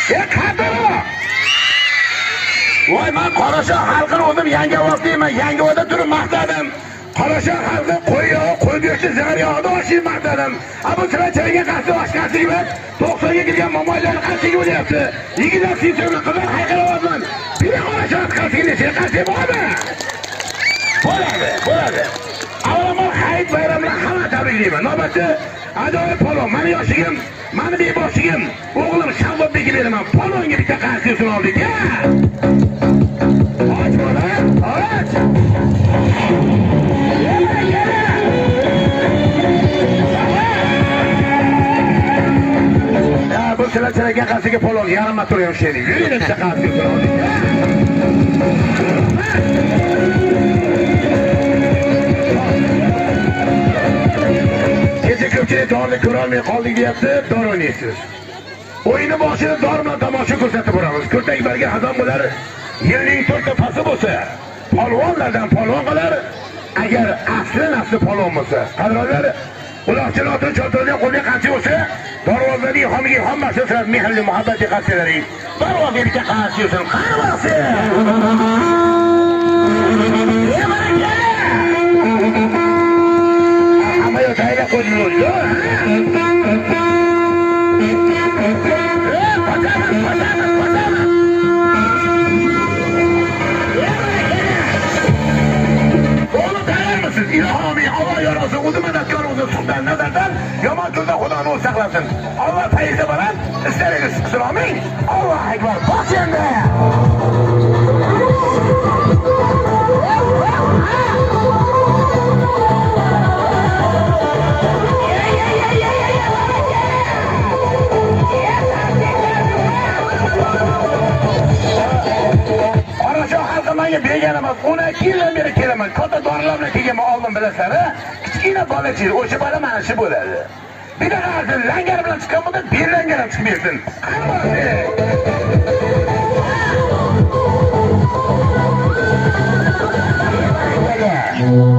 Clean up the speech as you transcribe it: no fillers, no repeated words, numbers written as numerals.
Qataro. Voy, men Qorashon xalqini o'zim Yangiobod deyman. Yangiobodda turib maqtadim. Qorashon xalqi qo'y go'shti zaryoqda oshib maqtadim. Bu Chilancharaga qarshi oshqanchlik bilan 90 ga kirgan momoylar qarshiga bo'lyapti. Yigitlar sizlarga qadar hayqiraman. Bir Qorashon xalqiga qarshi bormi? Bo'ladi. Avvalambor Hayit bayramini hamma tabriklayman. Navbatda ajoyib polvon, meni yoshligim, meni beboshligim, o'g'lim Shambobbekka beraman. Polvonga bitta qarshisini oldik. Och bola, och. Bu Chilancharaga qarsiga polvon yarim tur yoshlaydi. Yuring bitta qarshisini oldik. Ko'pchilik dorni ko'rolmay qoldik deyapti, dor o'ynaysiz. O'yinni boshida dor bilan tomosha ko'rsatib boramiz. Ko'rtak barga xazon bo'lar, yilning 4 pasi bo'lsa, polvonlardan polvon qolar. Agar asli polvon bo'lsa, qadrlar uloqchilar o'tin cho'tirdan qo'lga qancha bo'lsa, dorvozlarning xomiga hammasi sizlar mehrli muhabbatli qarshilaring. Dorvozga bitta qarshi yo'sin, qarvasi. Yo tayla qo'yildi. İlhami Allah yarası o'zi madadkor o'zi sultan nazardan yomon kunda Xudoning o'zi saqlasin. Allah fayzi bilan istaringiz isloming. Allohu akbar. Bas endi. Menga bergan emas, 12 yildan beri kelaman. Katta dorilar bilan kelganman, oldim bilasizlar. Kichkina bolachi, o'sha bola mana shu bo'ladi. Bir qarasın, langar bilan chiqqan bo'lsa, bir langar ham chiqib bersin. Qani